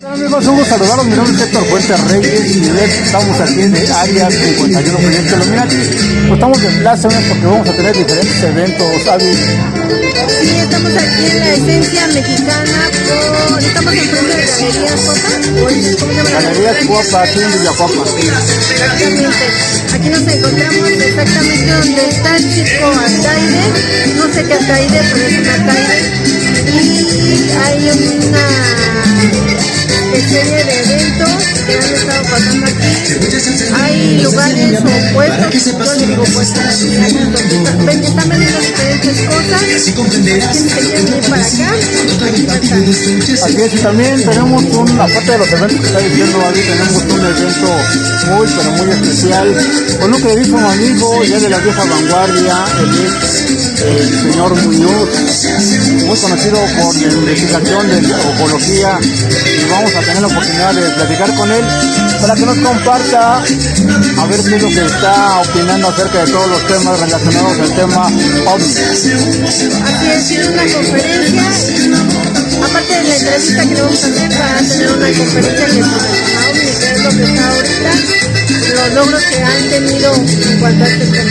Hola amigos, un gusto saludarlos. Mi nombre es Héctor Fuentes Reyes y estamos aquí en el área 51 Proyecto Illuminati. Pues estamos de plaza porque vamos a tener diferentes eventos. Avi. Sí, estamos aquí en la Esencia Mexicana, estamos en frente de Galerías Copa, ¿cómo se llama? Galerías Copa, aquí en Villacopa. Exactamente, aquí nos encontramos exactamente donde está el circo Ataide, no sé qué Ataide, pero es un Ataide, y hay una serie de eventos que han estado pasando aquí. Hay lugares o puestos, yo le digo puestos, están vendiendo diferentes cosas. Si se quieren ir para acá, aquí va a estar. Así es, y también tenemos aparte de los eventos que está diciendo Avi, tenemos un evento muy, pero muy especial con un queridísimo amigo ya de la vieja vanguardia, el señor Muñoz, muy conocido por la investigación de antropología, y vamos a tener la oportunidad de platicar con él para que nos comparta a ver qué es lo que está opinando acerca de todos los temas relacionados al tema OVNI. Así es, tiene una conferencia, aparte de la entrevista que le vamos a hacer, va a tener una conferencia que es lo que está ahorita, los logros que han tenido en cuanto a este tema.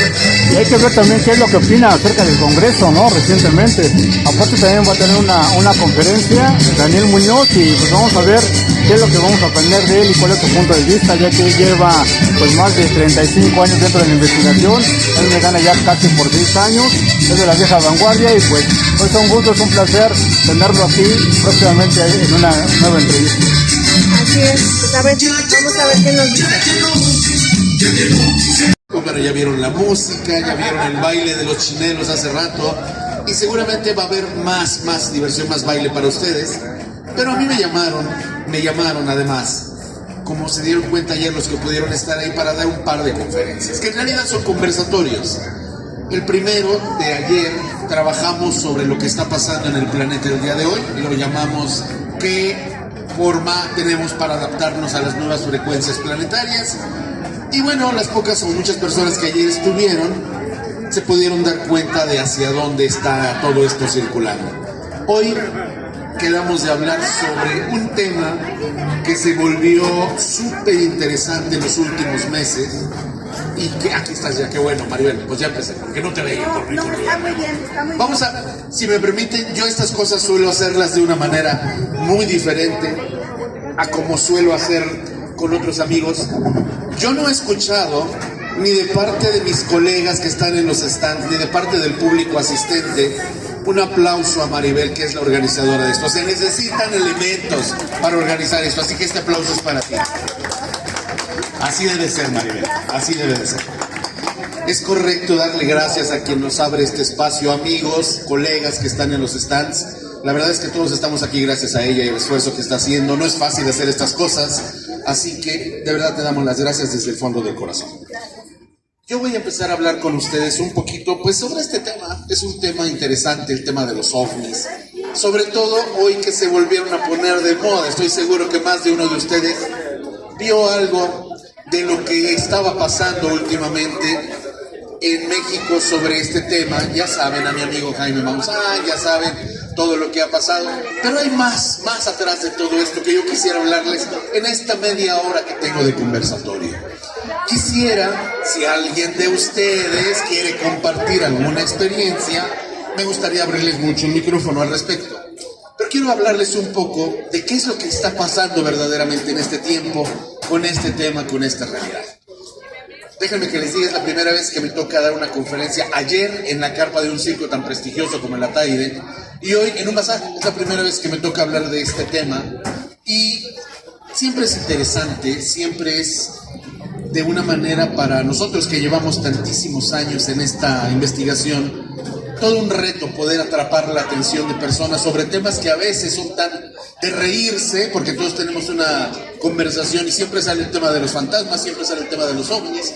Y hay que ver también qué es lo que opina acerca del Congreso, ¿no? Recientemente. Aparte también va a tener una conferencia, Daniel Muñoz, y pues vamos a ver qué es lo que vamos a aprender de él y cuál es su punto de vista, ya que él lleva pues más de 35 años dentro de la investigación. Él me gana ya casi por 10 años, es de la vieja vanguardia, y pues es un gusto, es un placer tenerlo aquí próximamente en una nueva entrevista. Así es, pues a ver, vamos a ver qué nos dice. Bueno, ya vieron la música, ya vieron el baile de los chinelos hace rato, y seguramente va a haber más diversión, más baile para ustedes. Pero a mí me llamaron además, como se dieron cuenta ayer los que pudieron estar ahí, para dar un par de conferencias, que en realidad son conversatorios. El primero de ayer trabajamos sobre lo que está pasando en el planeta el día de hoy, lo llamamos ¿qué forma tenemos para adaptarnos a las nuevas frecuencias planetarias? Y bueno, las pocas o muchas personas que ayer estuvieron se pudieron dar cuenta de hacia dónde está todo esto circulando. Hoy quedamos de hablar sobre un tema que se volvió súper interesante en los últimos meses, y que aquí estás ya, qué bueno, Maribel, pues ya empecé, porque no te veía. No, está muy bien, está muy bien. Vamos a, si me permiten, yo estas cosas suelo hacerlas de una manera muy diferente a como suelo hacer con otros amigos. Yo no he escuchado, ni de parte de mis colegas que están en los stands, ni de parte del público asistente, un aplauso a Maribel, que es la organizadora de esto. Se necesitan elementos para organizar esto, así que este aplauso es para ti. Así debe ser, Maribel, así debe de ser. Es correcto darle gracias a quien nos abre este espacio, amigos, colegas que están en los stands. La verdad es que todos estamos aquí gracias a ella y el esfuerzo que está haciendo. No es fácil hacer estas cosas, así que de verdad te damos las gracias desde el fondo del corazón. Yo voy a empezar a hablar con ustedes un poquito pues sobre este tema. Es un tema interesante, el tema de los ovnis. Sobre todo hoy que se volvieron a poner de moda. Estoy seguro que más de uno de ustedes vio algo de lo que estaba pasando últimamente en México sobre este tema. Ya saben, a mi amigo Jaime Maussan, ya saben todo lo que ha pasado, pero hay más atrás de todo esto que yo quisiera hablarles en esta media hora que tengo de conversatorio. Quisiera, si alguien de ustedes quiere compartir alguna experiencia, me gustaría abrirles mucho el micrófono al respecto. Pero quiero hablarles un poco de qué es lo que está pasando verdaderamente en este tiempo con este tema, con esta realidad. Déjenme que les diga, es la primera vez que me toca dar una conferencia. Ayer en la carpa de un circo tan prestigioso como el Ataide, y hoy en un bazar. Es la primera vez que me toca hablar de este tema, y siempre es interesante, siempre es de una manera para nosotros que llevamos tantísimos años en esta investigación, todo un reto poder atrapar la atención de personas sobre temas que a veces son tan de reírse, porque todos tenemos una conversación y siempre sale el tema de los fantasmas, siempre sale el tema de los ovnis,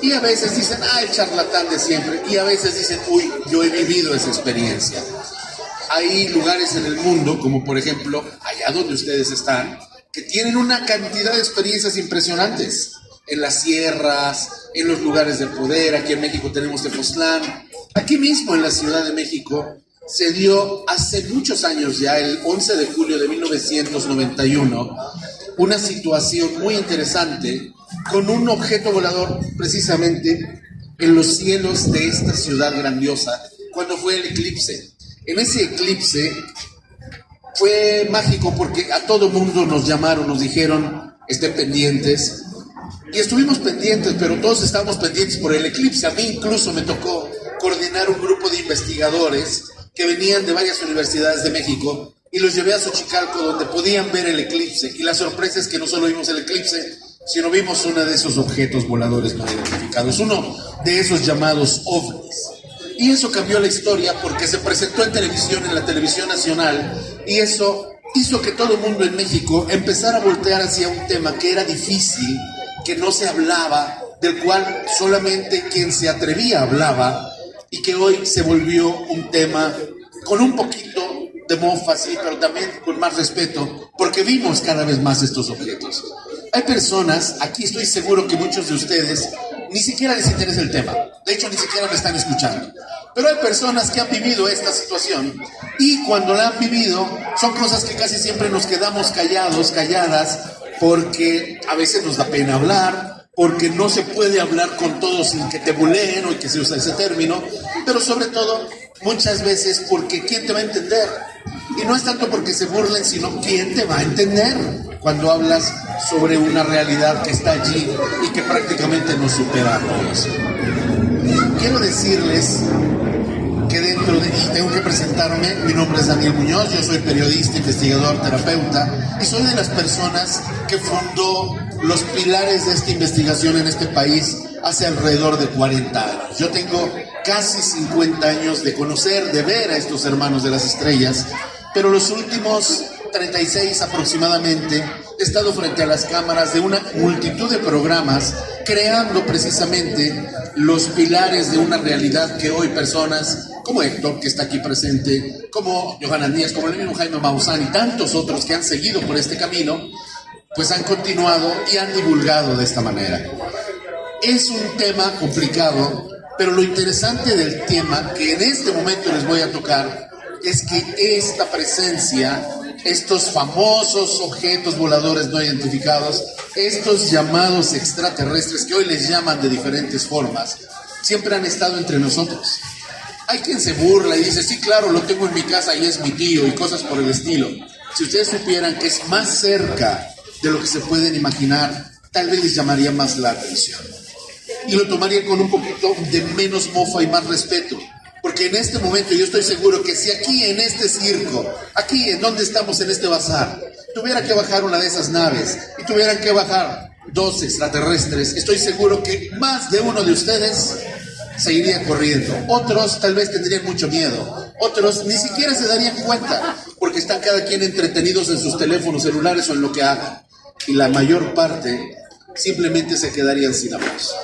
y a veces dicen, el charlatán de siempre, y a veces dicen, uy, yo he vivido esa experiencia. Hay lugares en el mundo, como por ejemplo, allá donde ustedes están, que tienen una cantidad de experiencias impresionantes. En las sierras, en los lugares de poder. Aquí en México tenemos Tepoztlán. Aquí mismo en la Ciudad de México se dio hace muchos años ya, el 11 de julio de 1991, una situación muy interesante con un objeto volador precisamente en los cielos de esta ciudad grandiosa, cuando fue el eclipse. En ese eclipse fue mágico porque a todo mundo nos llamaron, nos dijeron, estén pendientes. Y estuvimos pendientes, pero todos estábamos pendientes por el eclipse. A mí incluso me tocó coordinar un grupo de investigadores que venían de varias universidades de México y los llevé a Xochicalco, donde podían ver el eclipse. Y la sorpresa es que no solo vimos el eclipse, sino vimos uno de esos objetos voladores no identificados, uno de esos llamados ovnis. Y eso cambió la historia porque se presentó en televisión, en la televisión nacional, y eso hizo que todo el mundo en México empezara a voltear hacia un tema que era difícil, que no se hablaba, del cual solamente quien se atrevía hablaba, y que hoy se volvió un tema con un poquito de mofa, sí, pero también con más respeto, porque vimos cada vez más estos objetos. Hay personas, aquí estoy seguro que muchos de ustedes ni siquiera les interesa el tema, de hecho ni siquiera me están escuchando, pero hay personas que han vivido esta situación y cuando la han vivido son cosas que casi siempre nos quedamos callados, calladas, porque a veces nos da pena hablar, porque no se puede hablar con todos sin que te buleen, o que se usa ese término, pero sobre todo muchas veces porque ¿quién te va a entender? Y no es tanto porque se burlen, sino ¿quién te va a entender cuando hablas sobre una realidad que está allí y que prácticamente nos supera a todos? Quiero decirles que y tengo que presentarme, mi nombre es Daniel Muñoz, yo soy periodista, investigador, terapeuta, y soy de las personas que fundó los pilares de esta investigación en este país hace alrededor de 40 años. Yo tengo casi 50 años de conocer, de ver a estos hermanos de las estrellas, pero los últimos 36 aproximadamente he estado frente a las cámaras de una multitud de programas creando precisamente los pilares de una realidad que hoy personas como Héctor, que está aquí presente, como Johanna Díaz, como el mismo Jaime Maussan y tantos otros que han seguido por este camino, pues han continuado y han divulgado de esta manera. Es un tema complicado, pero lo interesante del tema que en este momento les voy a tocar es que esta presencia, estos famosos objetos voladores no identificados, estos llamados extraterrestres que hoy les llaman de diferentes formas, siempre han estado entre nosotros. Hay quien se burla y dice, sí, claro, lo tengo en mi casa y es mi tío y cosas por el estilo. Si ustedes supieran que es más cerca de lo que se pueden imaginar, tal vez les llamaría más la atención. Y lo tomaría con un poquito de menos mofa y más respeto. Porque en este momento yo estoy seguro que si aquí en este circo, aquí en donde estamos en este bazar, tuviera que bajar una de esas naves y tuvieran que bajar 2 extraterrestres, estoy seguro que más de uno de ustedes se iría corriendo. Otros tal vez tendrían mucho miedo. Otros ni siquiera se darían cuenta porque están cada quien entretenidos en sus teléfonos celulares o en lo que hagan. Y la mayor parte simplemente se quedarían sin voz.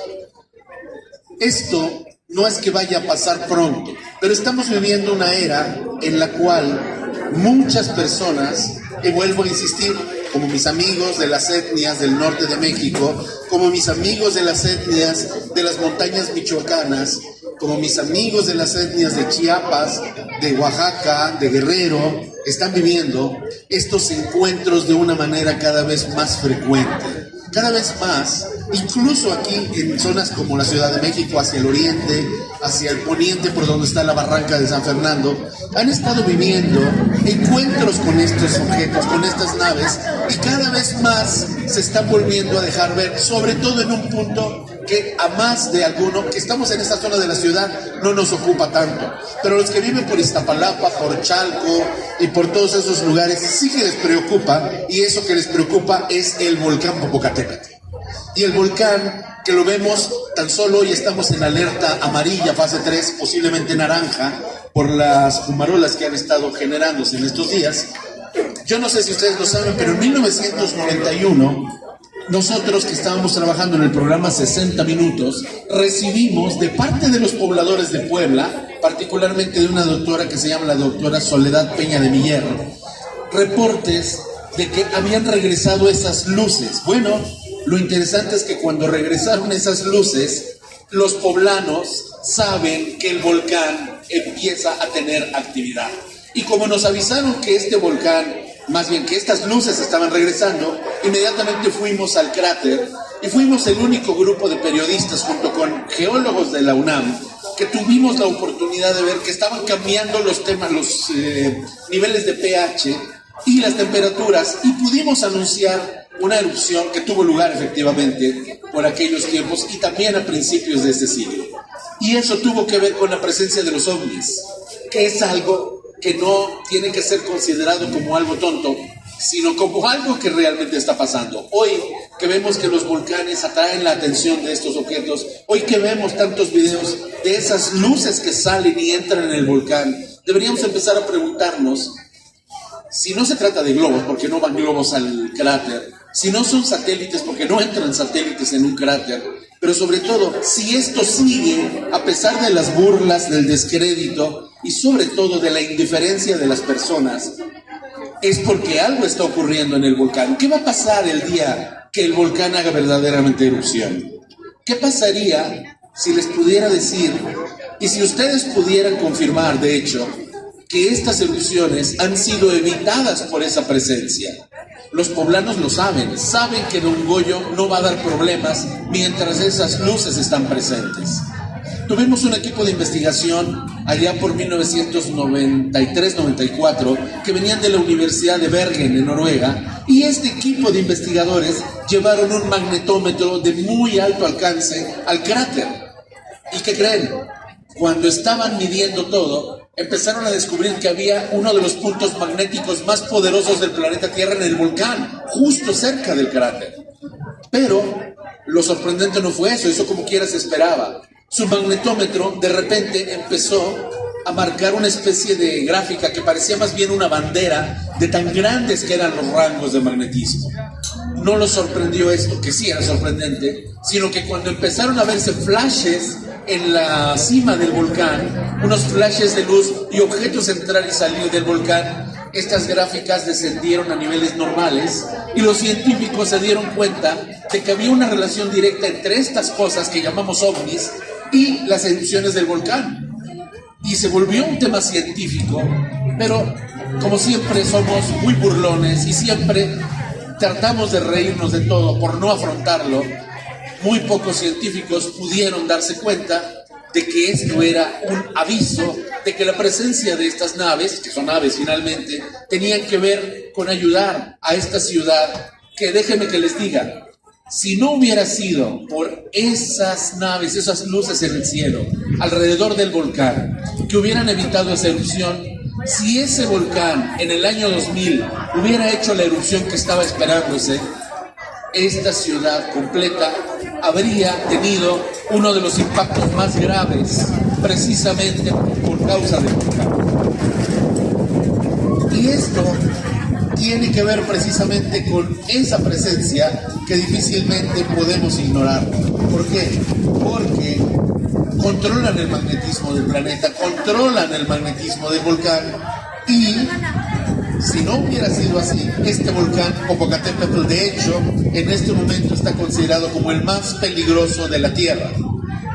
Esto no es que vaya a pasar pronto, pero estamos viviendo una era en la cual muchas personas, y vuelvo a insistir, como mis amigos de las etnias del norte de México, como mis amigos de las etnias de las montañas michoacanas, como mis amigos de las etnias de Chiapas, de Oaxaca, de Guerrero, están viviendo estos encuentros de una manera cada vez más frecuente. Cada vez más, incluso aquí en zonas como la Ciudad de México, hacia el oriente, hacia el poniente, por donde está la barranca de San Fernando, han estado viviendo encuentros con estos objetos, con estas naves, y cada vez más se están volviendo a dejar ver, sobre todo en un punto que a más de alguno que estamos en esta zona de la ciudad no nos ocupa tanto, pero los que viven por Iztapalapa, por Chalco y por todos esos lugares sí que les preocupa, y eso que les preocupa es el volcán Popocatépetl. Y el volcán que lo vemos tan solo hoy estamos en alerta amarilla, fase 3, posiblemente naranja, por las fumarolas que han estado generándose en estos días. Yo no sé si ustedes lo saben, pero en 1991 nosotros que estábamos trabajando en el programa 60 Minutos, recibimos de parte de los pobladores de Puebla, particularmente de una doctora que se llama la doctora Soledad Peña de Miller, reportes de que habían regresado esas luces. Bueno, lo interesante es que cuando regresaron esas luces, los poblanos saben que el volcán empieza a tener actividad. Y como nos avisaron que este volcán, más bien que estas luces estaban regresando, inmediatamente fuimos al cráter y fuimos el único grupo de periodistas junto con geólogos de la UNAM que tuvimos la oportunidad de ver que estaban cambiando los niveles de pH y las temperaturas, y pudimos anunciar una erupción que tuvo lugar efectivamente por aquellos tiempos y también a principios de este siglo. Y eso tuvo que ver con la presencia de los ovnis, que es algo que no tiene que ser considerado como algo tonto, sino como algo que realmente está pasando. Hoy que vemos que los volcanes atraen la atención de estos objetos, hoy que vemos tantos videos de esas luces que salen y entran en el volcán, deberíamos empezar a preguntarnos si no se trata de globos, porque no van globos al cráter, si no son satélites, porque no entran satélites en un cráter, pero sobre todo, si esto sigue a pesar de las burlas, del descrédito y sobre todo de la indiferencia de las personas, es porque algo está ocurriendo en el volcán. ¿Qué va a pasar el día que el volcán haga verdaderamente erupción? ¿Qué pasaría si les pudiera decir, y si ustedes pudieran confirmar, de hecho, que estas erupciones han sido evitadas por esa presencia? Los poblanos lo saben que Don Goyo no va a dar problemas mientras esas luces están presentes. Tuvimos un equipo de investigación allá por 1993-94 que venían de la Universidad de Bergen en Noruega, y este equipo de investigadores llevaron un magnetómetro de muy alto alcance al cráter. ¿Y qué creen? Cuando estaban midiendo todo, empezaron a descubrir que había uno de los puntos magnéticos más poderosos del planeta Tierra en el volcán, justo cerca del cráter. Pero lo sorprendente no fue eso como quiera se esperaba. Su magnetómetro de repente empezó a marcar una especie de gráfica que parecía más bien una bandera de tan grandes que eran los rangos de magnetismo. No los sorprendió esto, que sí era sorprendente, sino que cuando empezaron a verse flashes en la cima del volcán, unos flashes de luz y objetos entrar y salir del volcán, estas gráficas descendieron a niveles normales y los científicos se dieron cuenta de que había una relación directa entre estas cosas que llamamos ovnis y las erupciones del volcán. Y se volvió un tema científico, pero como siempre somos muy burlones y siempre tratamos de reírnos de todo por no afrontarlo. Muy pocos científicos pudieron darse cuenta de que esto era un aviso de que la presencia de estas naves, que son naves finalmente, tenían que ver con ayudar a esta ciudad, que déjenme que les diga, si no hubiera sido por esas naves, esas luces en el cielo, alrededor del volcán, que hubieran evitado esa erupción, si ese volcán en el año 2000 hubiera hecho la erupción que estaba esperándose, esta ciudad completa habría tenido uno de los impactos más graves, precisamente por causa del volcán. Y esto tiene que ver precisamente con esa presencia que difícilmente podemos ignorar. ¿Por qué? Porque controlan el magnetismo del planeta, controlan el magnetismo del volcán, y si no hubiera sido así, este volcán Popocatépetl, de hecho, en este momento está considerado como el más peligroso de la Tierra,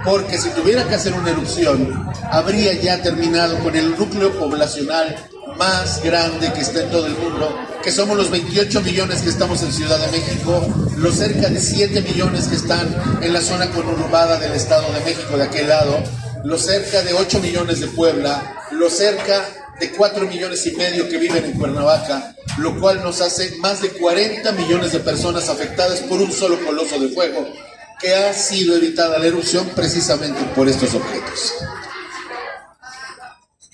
porque si tuviera que hacer una erupción, habría ya terminado con el núcleo poblacional más grande que está en todo el mundo, que somos los 28 millones que estamos en Ciudad de México, los cerca de 7 millones que están en la zona conurbada del Estado de México, de aquel lado, los cerca de 8 millones de Puebla, los cerca de 4 millones y medio que viven en Cuernavaca, lo cual nos hace más de 40 millones de personas afectadas por un solo coloso de fuego, que ha sido evitada la erupción precisamente por estos objetos.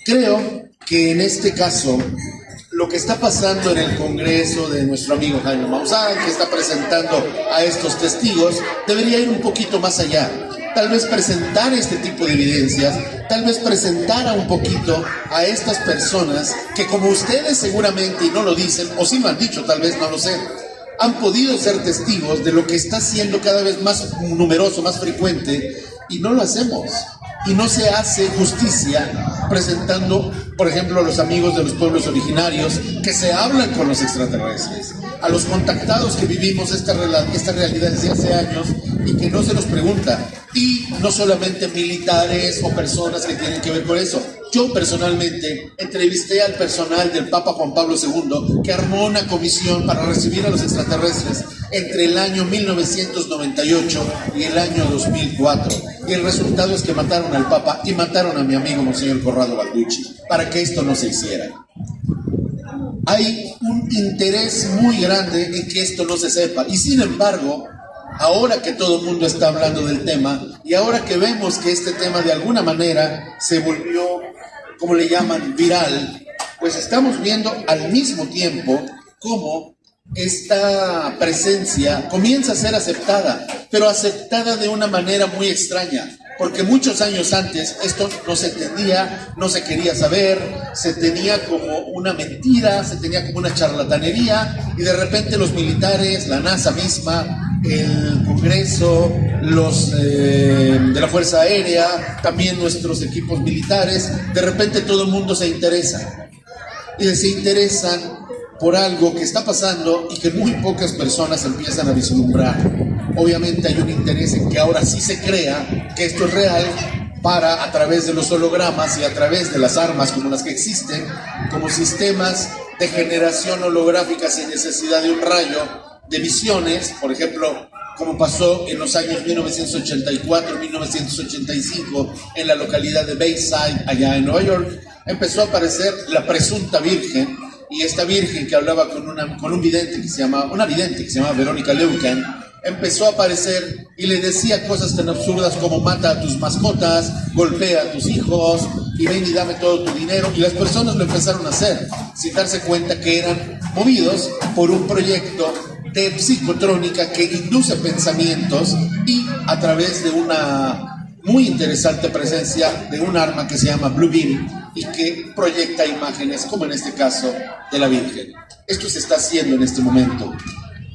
Creo que en este caso, lo que está pasando en el Congreso de nuestro amigo Jaime Maussan, que está presentando a estos testigos, debería ir un poquito más allá. Tal vez presentar este tipo de evidencias, tal vez presentar a un poquito a estas personas que, como ustedes seguramente, y no lo dicen, o sí lo han dicho, tal vez, no lo sé, han podido ser testigos de lo que está siendo cada vez más numeroso, más frecuente, y no lo hacemos. Y no se hace justicia presentando, por ejemplo, a los amigos de los pueblos originarios que se hablan con los extraterrestres, a los contactados que vivimos esta realidad desde hace años y que no se nos pregunta Y no solamente militares o personas que tienen que ver con eso. Yo personalmente entrevisté al personal del Papa Juan Pablo II, que armó una comisión para recibir a los extraterrestres entre el año 1998 y el año 2004. Y el resultado es que mataron al Papa y mataron a mi amigo Monseñor Corrado Balducci, para que esto no se hiciera. Hay un interés muy grande en que esto no se sepa. Y sin embargo, ahora que todo el mundo está hablando del tema y ahora que vemos que este tema de alguna manera se volvió, como le llaman, viral, pues estamos viendo al mismo tiempo cómo esta presencia comienza a ser aceptada, pero aceptada de una manera muy extraña, porque muchos años antes esto no se entendía, no se quería saber, se tenía como una mentira, se tenía como una charlatanería, y de repente los militares, la NASA misma, el Congreso, los de la Fuerza Aérea, también nuestros equipos militares, de repente todo el mundo se interesa. Y se interesan por algo que está pasando y que muy pocas personas empiezan a vislumbrar. Obviamente hay un interés en que ahora sí se crea que esto es real, para, a través de los hologramas y a través de las armas como las que existen, como sistemas de generación holográfica sin necesidad de un rayo, de visiones, por ejemplo, como pasó en los años 1984-1985 en la localidad de Bayside, allá en Nueva York, empezó a aparecer la presunta Virgen, y esta Virgen que hablaba con un vidente que se llama Verónica Leucan, empezó a aparecer y le decía cosas tan absurdas como mata a tus mascotas, golpea a tus hijos y ven y dame todo tu dinero, y las personas lo empezaron a hacer sin darse cuenta que eran movidos por un proyecto de psicotrónica que induce pensamientos, y a través de una muy interesante presencia de un arma que se llama Blue Beam y que proyecta imágenes, como en este caso de la Virgen. Esto se está haciendo en este momento.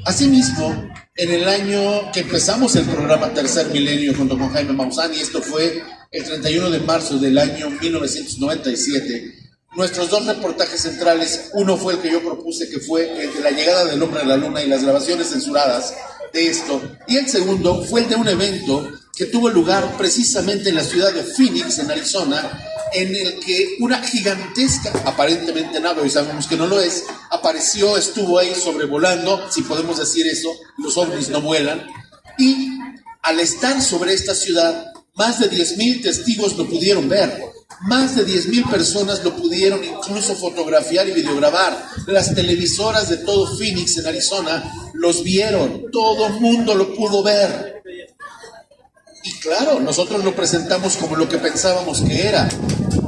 Asimismo, en el año que empezamos el programa Tercer Milenio junto con Jaime Maussan, y esto fue el 31 de marzo del año 1997, nuestros dos reportajes centrales, uno fue el que yo propuse, que fue el de la llegada del hombre a la luna y las grabaciones censuradas de esto, y el segundo fue el de un evento que tuvo lugar precisamente en la ciudad de Phoenix, en Arizona, en el que una gigantesca, aparentemente nave, hoy sabemos que no lo es, apareció, estuvo ahí sobrevolando, si podemos decir eso, los ovnis no vuelan, y al estar sobre esta ciudad, más de 10,000 testigos lo pudieron ver, más de 10,000 personas lo pudieron incluso fotografiar y videograbar, las televisoras de todo Phoenix, en Arizona, los vieron, todo el mundo lo pudo ver. Y claro, nosotros lo presentamos como lo que pensábamos que era.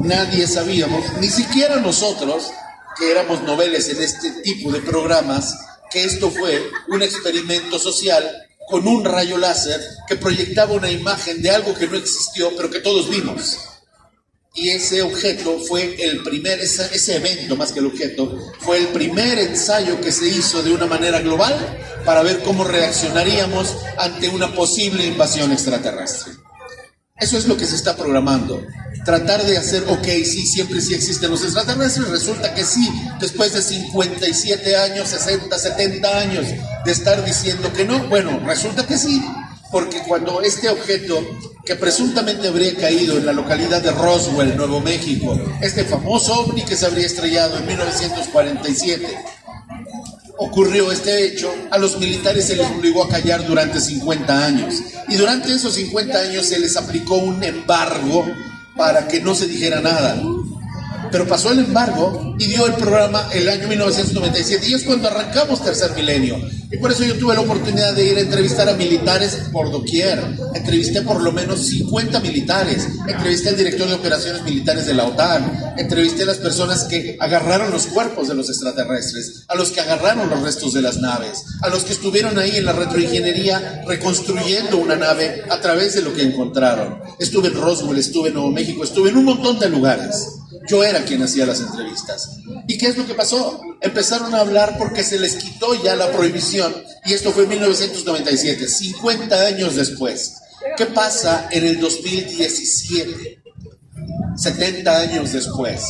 Nadie sabíamos, ni siquiera nosotros, que éramos noveles en este tipo de programas, que esto fue un experimento social con un rayo láser que proyectaba una imagen de algo que no existió, pero que todos vimos. Y ese objeto fue el primer, ese evento más que el objeto, fue el primer ensayo que se hizo de una manera global para ver cómo reaccionaríamos ante una posible invasión extraterrestre. Eso es lo que se está programando. Tratar de hacer, ok, sí, siempre sí existen los extraterrestres, resulta que sí, después de 57 años, 60, 70 años de estar diciendo que no, bueno, resulta que sí, porque cuando este objeto, que presuntamente habría caído en la localidad de Roswell, Nuevo México, este famoso ovni que se habría estrellado en 1947, ocurrió este hecho, a los militares se les obligó a callar durante 50 años. Y durante esos 50 años se les aplicó un embargo para que no se dijera nada. Pero pasó el embargo y dio el programa el año 1997, y es cuando arrancamos Tercer Milenio. Y por eso yo tuve la oportunidad de ir a entrevistar a militares por doquier. Entrevisté por lo menos 50 militares, entrevisté al director de operaciones militares de la OTAN, entrevisté a las personas que agarraron los cuerpos de los extraterrestres, a los que agarraron los restos de las naves, a los que estuvieron ahí en la retroingeniería reconstruyendo una nave a través de lo que encontraron. Estuve en Roswell, estuve en Nuevo México, estuve en un montón de lugares. Yo era quien hacía las entrevistas. ¿Y qué es lo que pasó? Empezaron a hablar porque se les quitó ya la prohibición, y esto fue en 1997, 50 años después. ¿Qué pasa en el 2017? 70 años después.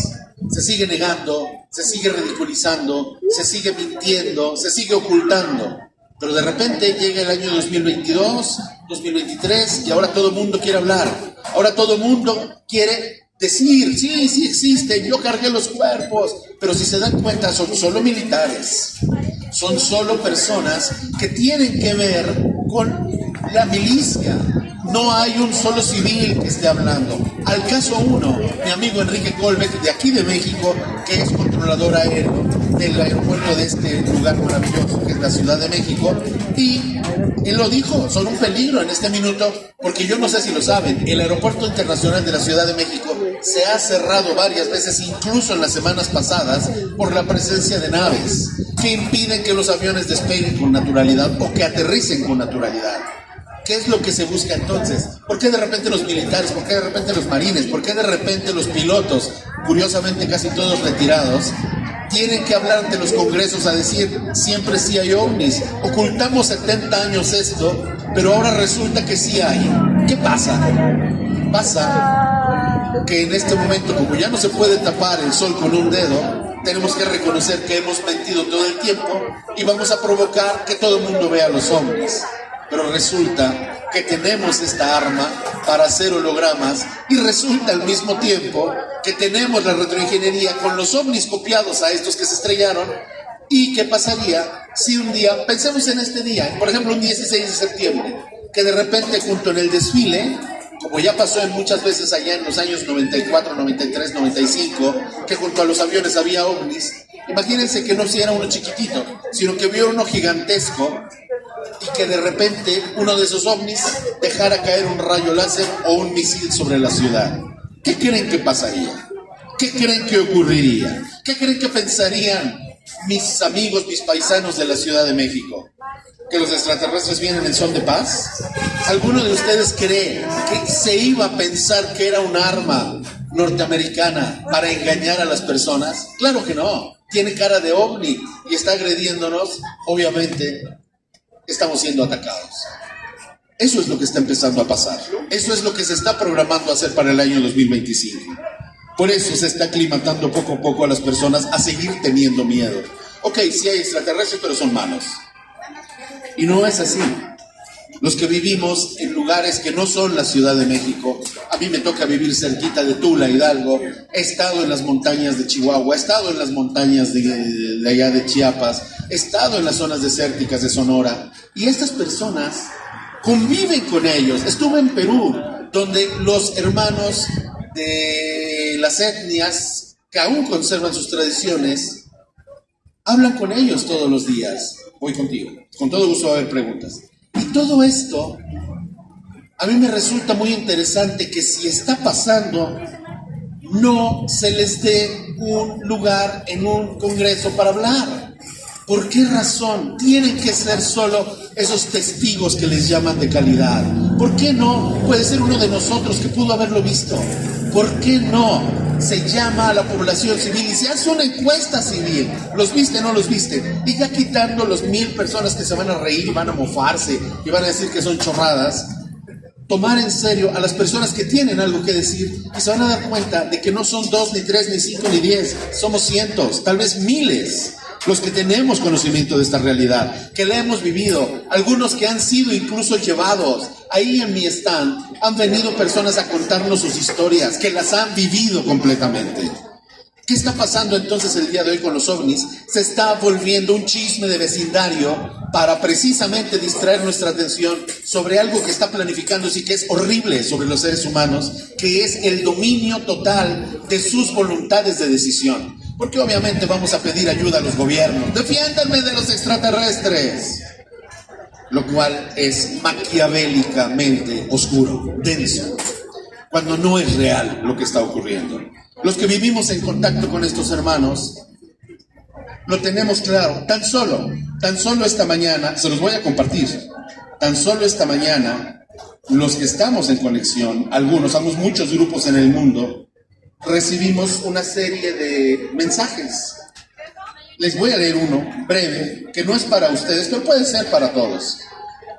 Se sigue negando, se sigue ridiculizando, se sigue mintiendo, se sigue ocultando. Pero de repente llega el año 2022, 2023 y ahora todo el mundo quiere hablar. Ahora todo el mundo quiere decir, sí, sí existen, yo cargué los cuerpos. Pero si se dan cuenta son solo militares. Son solo personas que tienen que ver con la milicia. No hay un solo civil que esté hablando. Al caso uno, mi amigo Enrique Colbeck, de aquí de México, que es controlador aéreo del aeropuerto de este lugar maravilloso, que es la Ciudad de México, y él lo dijo, son un peligro en este minuto, porque yo no sé si lo saben, el aeropuerto internacional de la Ciudad de México se ha cerrado varias veces, incluso en las semanas pasadas, por la presencia de naves que impiden que los aviones despeguen con naturalidad o que aterricen con naturalidad. ¿Qué es lo que se busca entonces? ¿Por qué de repente los militares? ¿Por qué de repente los marines? ¿Por qué de repente los pilotos, curiosamente casi todos retirados, tienen que hablar ante los congresos a decir siempre sí hay ovnis? Ocultamos 70 años esto, pero ahora resulta que sí hay. ¿Qué pasa? Pasa que en este momento, como ya no se puede tapar el sol con un dedo, tenemos que reconocer que hemos mentido todo el tiempo y vamos a provocar que todo el mundo vea los ovnis. Pero resulta que tenemos esta arma para hacer hologramas y resulta al mismo tiempo que tenemos la retroingeniería con los ovnis copiados a estos que se estrellaron. ¿Y qué pasaría si un día, pensemos en este día, por ejemplo un 16 de septiembre, que de repente junto en el desfile, como ya pasó en muchas veces allá en los años 94, 93, 95, que junto a los aviones había ovnis, imagínense que no si era uno chiquitito, sino que vio uno gigantesco, y que de repente uno de esos ovnis dejara caer un rayo láser o un misil sobre la ciudad. ¿Qué creen que pasaría? ¿Qué creen que ocurriría? ¿Qué creen que pensarían mis amigos, mis paisanos de la Ciudad de México? ¿Que los extraterrestres vienen en son de paz? ¿Alguno de ustedes cree que se iba a pensar que era un arma norteamericana para engañar a las personas? Claro que no. Tiene cara de ovni y está agrediéndonos. Obviamente estamos siendo atacados. Eso es lo que está empezando a pasar. Eso es lo que se está programando a hacer para el año 2025. Por eso se está aclimatando poco a poco a las personas a seguir teniendo miedo. Ok, sí hay extraterrestres, pero son malos. Y no es así. Los que vivimos en lugares que no son la Ciudad de México, a mí me toca vivir cerquita de Tula, Hidalgo, he estado en las montañas de Chihuahua, he estado en las montañas de allá de Chiapas, he estado en las zonas desérticas de Sonora, y estas personas conviven con ellos. Estuve en Perú, donde los hermanos de las etnias que aún conservan sus tradiciones hablan con ellos todos los días. Voy contigo, con todo gusto va a haber preguntas. Y todo esto a mí me resulta muy interesante que si está pasando, no se les dé un lugar en un congreso para hablar. ¿Por qué razón tienen que ser solo esos testigos que les llaman de calidad? ¿Por qué no puede ser uno de nosotros que pudo haberlo visto? ¿Por qué no se llama a la población civil y se hace una encuesta civil? ¿Los viste o no los viste? Y ya quitando los 1000 personas que se van a reír y van a mofarse y van a decir que son chorradas, tomar en serio a las personas que tienen algo que decir y se van a dar cuenta de que no son 2, ni 3, ni 5, ni 10, somos cientos, tal vez miles, los que tenemos conocimiento de esta realidad, que la hemos vivido, algunos que han sido incluso llevados. Ahí en mi stand han venido personas a contarnos sus historias, que las han vivido completamente. ¿Qué está pasando entonces el día de hoy con los ovnis? Se está volviendo un chisme de vecindario para precisamente distraer nuestra atención sobre algo que está planificándose y que es horrible sobre los seres humanos, que es el dominio total de sus voluntades de decisión. Porque obviamente vamos a pedir ayuda a los gobiernos. ¡Defiéndanme de los extraterrestres! Lo cual es maquiavélicamente oscuro, denso, cuando no es real lo que está ocurriendo. Los que vivimos en contacto con estos hermanos, lo tenemos claro. Tan solo esta mañana, se los voy a compartir, tan solo esta mañana, los que estamos en conexión, algunos, somos muchos grupos en el mundo, recibimos una serie de mensajes. Les voy a leer uno breve, que no es para ustedes, pero puede ser para todos.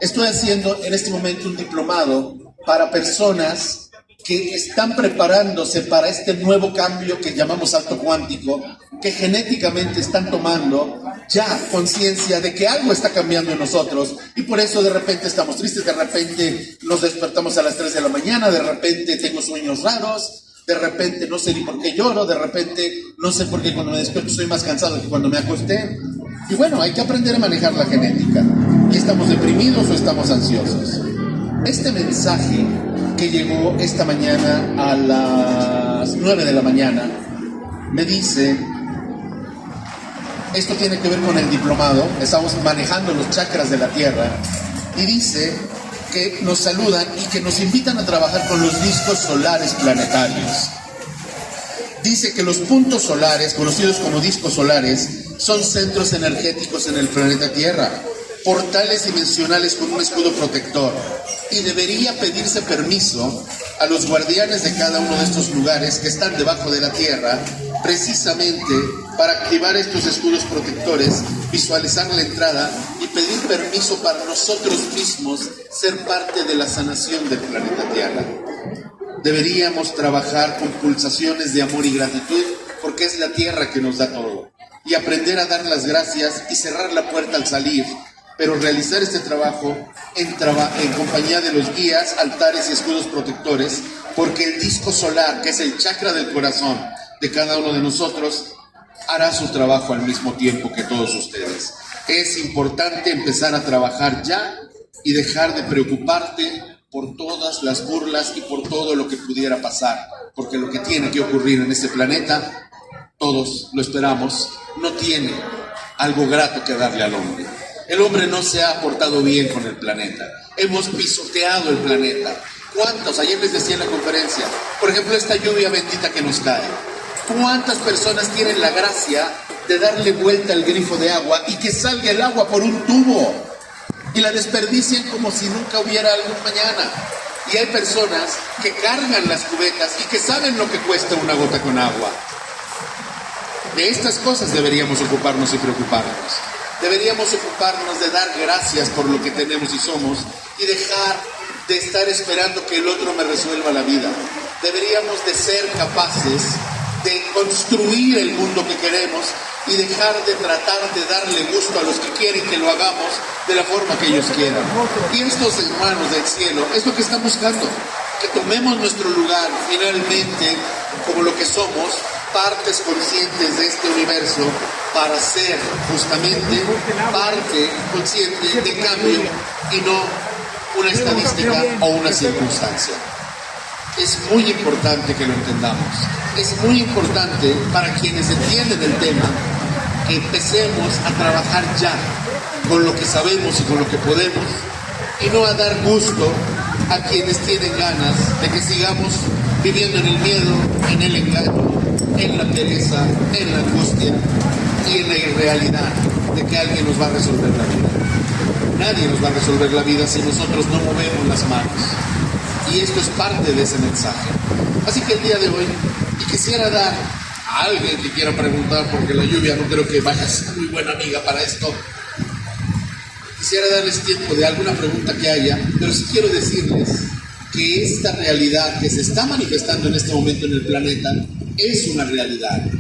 Estoy haciendo en este momento un diplomado para personas que están preparándose para este nuevo cambio que llamamos salto cuántico, que genéticamente están tomando ya conciencia de que algo está cambiando en nosotros y por eso de repente estamos tristes, de repente nos despertamos a las 3 de la mañana, de repente tengo sueños raros, de repente no sé ni por qué lloro, de repente no sé por qué cuando me despierto soy más cansado que cuando me acosté. Y bueno, hay que aprender a manejar la genética. ¿Y estamos deprimidos o estamos ansiosos? Este mensaje que llegó esta mañana a las 9 de la mañana me dice, esto tiene que ver con el diplomado, estamos manejando los chakras de la Tierra, y dice que nos saludan y que nos invitan a trabajar con los discos solares planetarios. Dice que los puntos solares, conocidos como discos solares, son centros energéticos en el planeta Tierra, portales dimensionales con un escudo protector, y debería pedirse permiso a los guardianes de cada uno de estos lugares que están debajo de la Tierra, precisamente para activar estos escudos protectores, visualizar la entrada y pedir permiso para nosotros mismos ser parte de la sanación del planeta Tierra. Deberíamos trabajar con pulsaciones de amor y gratitud, porque es la Tierra que nos da todo, y aprender a dar las gracias y cerrar la puerta al salir, pero realizar este trabajo en compañía de los guías, altares y escudos protectores, porque el disco solar, que es el chakra del corazón de cada uno de nosotros, hará su trabajo al mismo tiempo que todos ustedes. Es importante empezar a trabajar ya y dejar de preocuparte por todas las burlas y por todo lo que pudiera pasar, porque lo que tiene que ocurrir en este planeta, todos lo esperamos, no tiene algo grato que darle al hombre. El hombre no se ha portado bien con el planeta. Hemos pisoteado el planeta. ¿Cuántos? Ayer les decía en la conferencia, por ejemplo, esta lluvia bendita que nos cae. ¿Cuántas personas tienen la gracia de darle vuelta al grifo de agua y que salga el agua por un tubo y la desperdician como si nunca hubiera algún mañana? Y hay personas que cargan las cubetas y que saben lo que cuesta una gota con agua. De estas cosas deberíamos ocuparnos y preocuparnos. Deberíamos ocuparnos de dar gracias por lo que tenemos y somos y dejar de estar esperando que el otro me resuelva la vida. Deberíamos de ser capaces de construir el mundo que queremos y dejar de tratar de darle gusto a los que quieren que lo hagamos de la forma que ellos quieran. Y estos hermanos del cielo es lo que están buscando, que tomemos nuestro lugar finalmente como lo que somos, partes conscientes de este universo, para ser justamente parte consciente de cambio y no una estadística o una circunstancia. Es muy importante que lo entendamos. Es muy importante para quienes entienden el tema que empecemos a trabajar ya con lo que sabemos y con lo que podemos y no a dar gusto a quienes tienen ganas de que sigamos viviendo en el miedo, en el engaño, en la pereza, en la angustia y en la irrealidad de que alguien nos va a resolver la vida. Nadie nos va a resolver la vida si nosotros no movemos las manos. Y esto es parte de ese mensaje. Así que el día de hoy, y quisiera dar a alguien que quiera preguntar, porque la lluvia no creo que vaya a ser muy buena amiga para esto, quisiera darles tiempo de alguna pregunta que haya, pero sí quiero decirles que esta realidad que se está manifestando en este momento en el planeta es una realidad.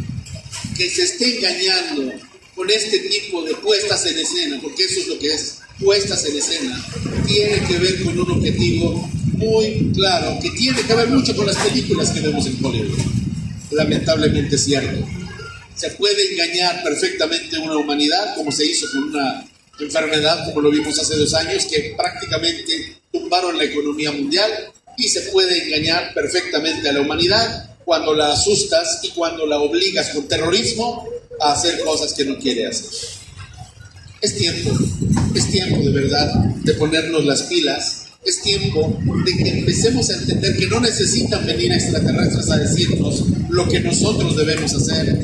Que se esté engañando con este tipo de puestas en escena, porque eso es lo que es, puestas en escena, tiene que ver con un objetivo muy claro, que tiene que ver mucho con las películas que vemos en Hollywood. Lamentablemente es cierto. Se puede engañar perfectamente a una humanidad, como se hizo con una enfermedad, como lo vimos hace 2 años, que prácticamente tumbaron la economía mundial, y se puede engañar perfectamente a la humanidad cuando la asustas y cuando la obligas con terrorismo a hacer cosas que no quiere hacer. Es tiempo de verdad de ponernos las pilas. Es tiempo de que empecemos a entender que no necesitan venir extraterrestres a decirnos lo que nosotros debemos hacer,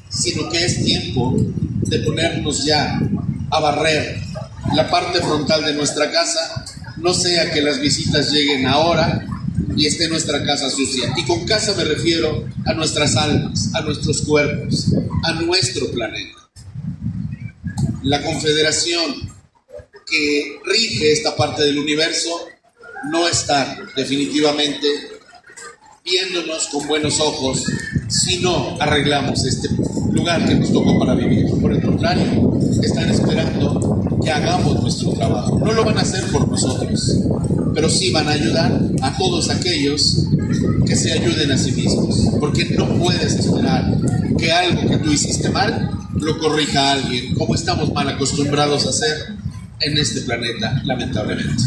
sino que es tiempo de ponernos ya a barrer la parte frontal de nuestra casa, no sea que las visitas lleguen ahora y esté nuestra casa sucia. Y con casa me refiero a nuestras almas, a nuestros cuerpos, a nuestro planeta. La confederación que rige esta parte del universo no está definitivamente viéndonos con buenos ojos si no arreglamos este lugar que nos tocó para vivir. Por el contrario, están esperando que hagamos nuestro trabajo. No lo van a hacer por nosotros, pero sí van a ayudar a todos aquellos que se ayuden a sí mismos, porque no puedes esperar que algo que tú hiciste mal lo corrija alguien, como estamos mal acostumbrados a hacer en este planeta, lamentablemente.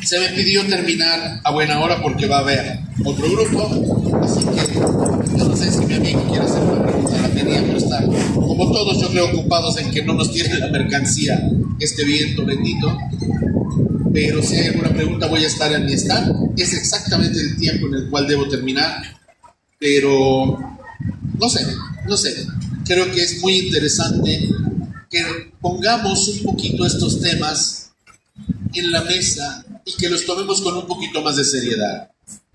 Se me pidió terminar a buena hora porque va a haber otro grupo, así que yo no sé si mi amigo quiere hacer una pregunta, la tenía, pero está, como todos yo creo, ocupados en que no nos tiene la mercancía este viento bendito. Pero si hay alguna pregunta voy a estar en mi stand. Es exactamente el tiempo en el cual debo terminar, pero no sé, creo que es muy interesante que pongamos un poquito estos temas en la mesa y que los tomemos con un poquito más de seriedad.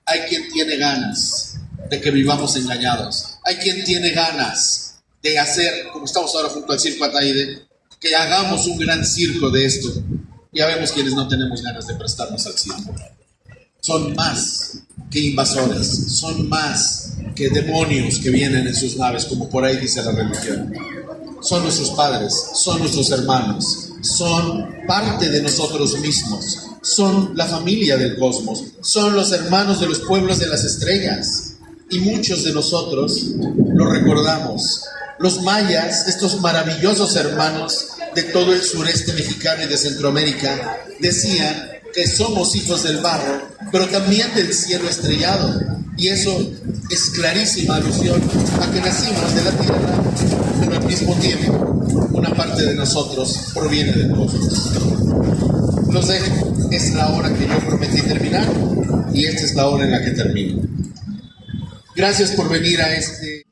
Hay quien tiene ganas de que vivamos engañados, hay quien tiene ganas de hacer, como estamos ahora junto al Circo Ataide, que hagamos un gran circo de esto. Ya vemos quienes no tenemos ganas de prestarnos al circo. Son más que invasores, son más que demonios que vienen en sus naves, como por ahí dice la religión. Son nuestros padres, son nuestros hermanos, son parte de nosotros mismos, son la familia del cosmos, son los hermanos de los pueblos de las estrellas. Y muchos de nosotros lo recordamos. Los mayas, estos maravillosos hermanos de todo el sureste mexicano y de Centroamérica, decían que somos hijos del barro, pero también del cielo estrellado. Y eso es clarísima alusión a que nacimos de la tierra, pero al mismo tiempo una parte de nosotros proviene del cosmos. Los dejo, es la hora que yo prometí terminar y esta es la hora en la que termino. Gracias por venir a este...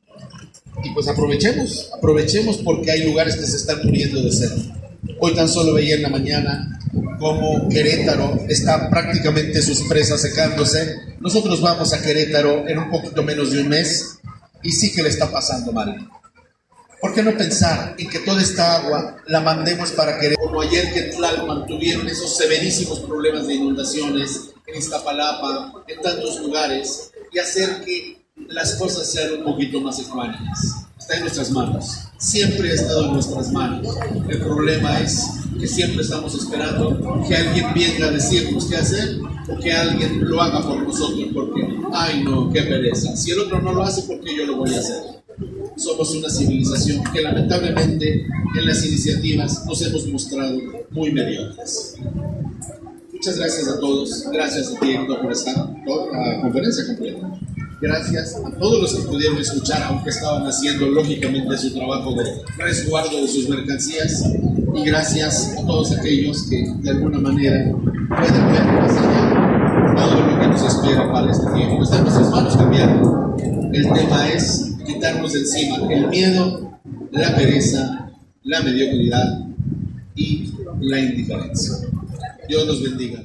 Y pues aprovechemos porque hay lugares que se están muriendo de sed. Hoy tan solo veía en la mañana cómo Querétaro está prácticamente sus presas secándose. Nosotros vamos a Querétaro en un poquito menos de un mes y sí que le está pasando mal. ¿Por qué no pensar en que toda esta agua la mandemos para Querétaro? Como ayer que en Tlalpan tuvieron esos severísimos problemas de inundaciones, en Iztapalapa, en tantos lugares, y hacer que las cosas sean un poquito más ecuánimes. Está en nuestras manos, siempre ha estado en nuestras manos. El problema es que siempre estamos esperando que alguien venga a decirnos qué hacer o que alguien lo haga por nosotros porque, ay no, qué pereza. Si el otro no lo hace, ¿por qué yo lo voy a hacer? Somos una civilización que lamentablemente en las iniciativas nos hemos mostrado muy mediocres. Muchas gracias a todos, gracias a ti Héctor por estar la conferencia completa. Gracias a todos los que pudieron escuchar, aunque estaban haciendo lógicamente su trabajo de resguardo de sus mercancías. Y gracias a todos aquellos que de alguna manera pueden ver más allá todo lo que nos espera para este tiempo. Está en nuestras manos cambiarlo. El tema es quitarnos de encima el miedo, la pereza, la mediocridad y la indiferencia. Dios los bendiga.